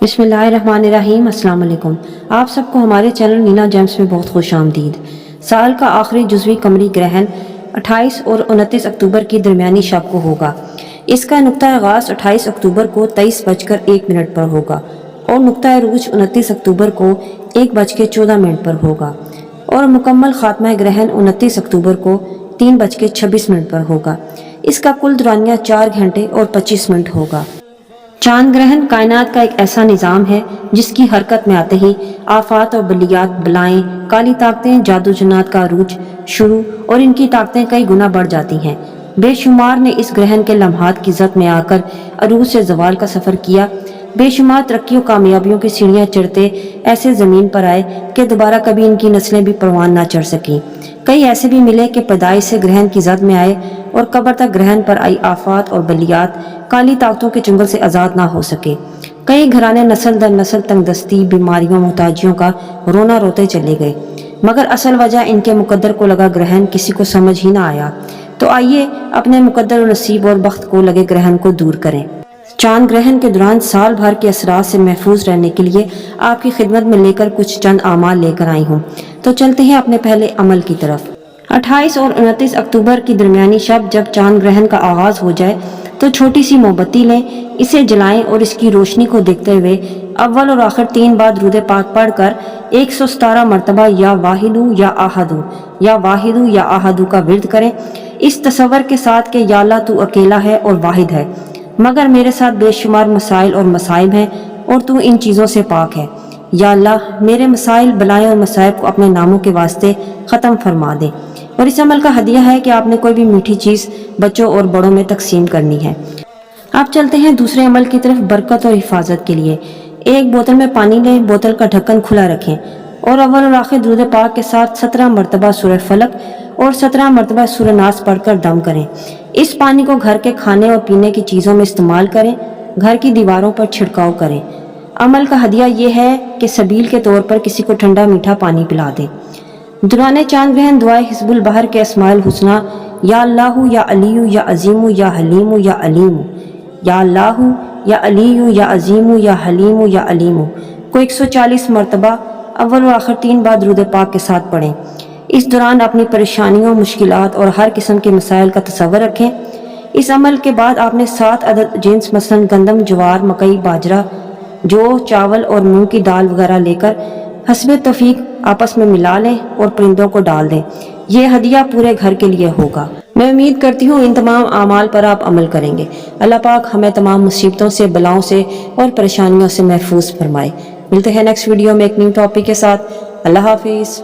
बिस्मिल्लाहिर्रहमानिर्रहीम। अस्सलाम वालेकुम। आप सबको हमारे चैनल नीना जेम्स में बहुत खुश आमदीद। साल का आखिरी जुज़वी कमरी ग्रहण 28 और 29 अक्टूबर की दरमियानी शब को होगा। इसका नुक्ता आगाज़ 28 अक्टूबर को 23:01 पर होगा और नुक्ता अरूज 29 अक्टूबर को 1:14 पर होगा और मुकम्मल खात्मा ग्रहण 29 अक्टूबर को 3:26 पर होगा। इसका कुल दौरानिया 4 घंटे और 25 मिनट होगा। चांद ग्रहण कायनात का एक ऐसा निज़ाम है जिसकी हरकत में आते ही आफात और बलियात, बलाएं, काली ताकतें, जादू जन्नात का अरूज शुरू और इनकी ताकतें कई गुना बढ़ जाती हैं। बेशुमार ने इस ग्रहण के लम्हात की ज़द में आकर अरूज से ज़वाल का सफ़र किया। बेशुमार तरक्की और कामयाबियों की सीढ़ियाँ चढ़ते ऐसे ज़मीन पर आए कि दोबारा कभी इनकी नस्लें भी परवान ना चढ़ सकीं। कई ऐसे भी मिले कि पैदाइश से ग्रहण की ज़द में आए और कब्र तक ग्रहण पर आई आफात और बलियात काली ताकतों के चुंगल से आज़ाद ना हो सके। कई घराने नस्ल दर नस्ल तंगदस्ती, बीमारियों, मोहताजियों का रोना रोते चले गए, मगर असल वजह इनके मुकद्दर को लगा ग्रहण किसी को समझ ही ना आया। तो आइए अपने मुकद्दर और नसीब और बख्त को लगे ग्रहण को दूर करें। चांद ग्रहण के दौरान साल भर के असरात से महफूज रहने के लिए आपकी खिदमत में लेकर कुछ चंद आमाल लेकर आई हूँ। तो चलते हैं अपने पहले अमल की तरफ। 28 और 29 अक्टूबर की दरमियानी शब जब चांद ग्रहण का आगाज हो जाए तो छोटी सी मोमबत्ती लें, इसे जलाएं और इसकी रोशनी को देखते हुए अव्वल और आखिर 3 बार दुरूद पाक पढ़कर 117 मरतबा या वाहिदू या आहदू या वाहिदू या आहदू का विर्द करें, इस तसव्वुर के साथ कि या अल्लाह तू अकेला है और वाहिद है, मगर मेरे साथ बेशुमार मसाइल और मसाइब हैं और तू इन चीज़ों से पाक है। या अल्लाह मेरे मसाइल, बलाएं और मसाइब को अपने नामों के वास्ते ख़त्म फरमा दे। और इस अमल का हदिया है कि आपने कोई भी मीठी चीज़ बच्चों और बड़ों में तकसीम करनी है। आप चलते हैं दूसरे अमल की तरफ, बरकत और हिफाजत के लिए। एक बोतल में पानी लें, बोतल का ढक्कन खुला रखें और अव्वल और आखिर दुरूद पाक के साथ 17 मरतबा सूरह फलक और 17 मरतबा सूरह नास पढ़कर दम करें। इस पानी को घर के खाने और पीने की चीज़ों में इस्तेमाल करें, घर की दीवारों पर छिड़काव करें। अमल का हदिया ये है कि सबील के तौर पर किसी को ठंडा मीठा पानी पिला दें। दौरान चांद ग्रहण दुआए हिज़्बुल बहर के अस्माउल हुस्ना या अल्लाहु या अलीयु या अजीमु या हलीमु या अलीमु या अल्लाहु या अलीयु या अजीमु या हलीमु या अलीमु को 140 मरतबा अव्वल और आखिर 3 बार दुरूद पाक के साथ पढ़ें। इस दौरान अपनी परेशानियों, मुश्किलात और हर किस्म के मसाइल का तसव्वुर रखें। इस अमल के बाद आपने 7 अदद जिन्स मसलन गंदम, ज्वार, मकई, बाजरा, जौ, चावल और मूंग की दाल वगैरह लेकर हस्बे तौफीक आपस में मिला लें और परिंदों को डाल दें। यह हदिया पूरे घर के लिए होगा। मैं उम्मीद करती हूँ इन तमाम आमाल पर आप अमल करेंगे। अल्लाह पाक हमें तमाम मुसीबतों से, बलाओं से और परेशानियों से महफूज फरमाए। मिलते हैं नेक्स्ट वीडियो में एक न्यू टॉपिक के साथ। अल्लाह हाफिज़।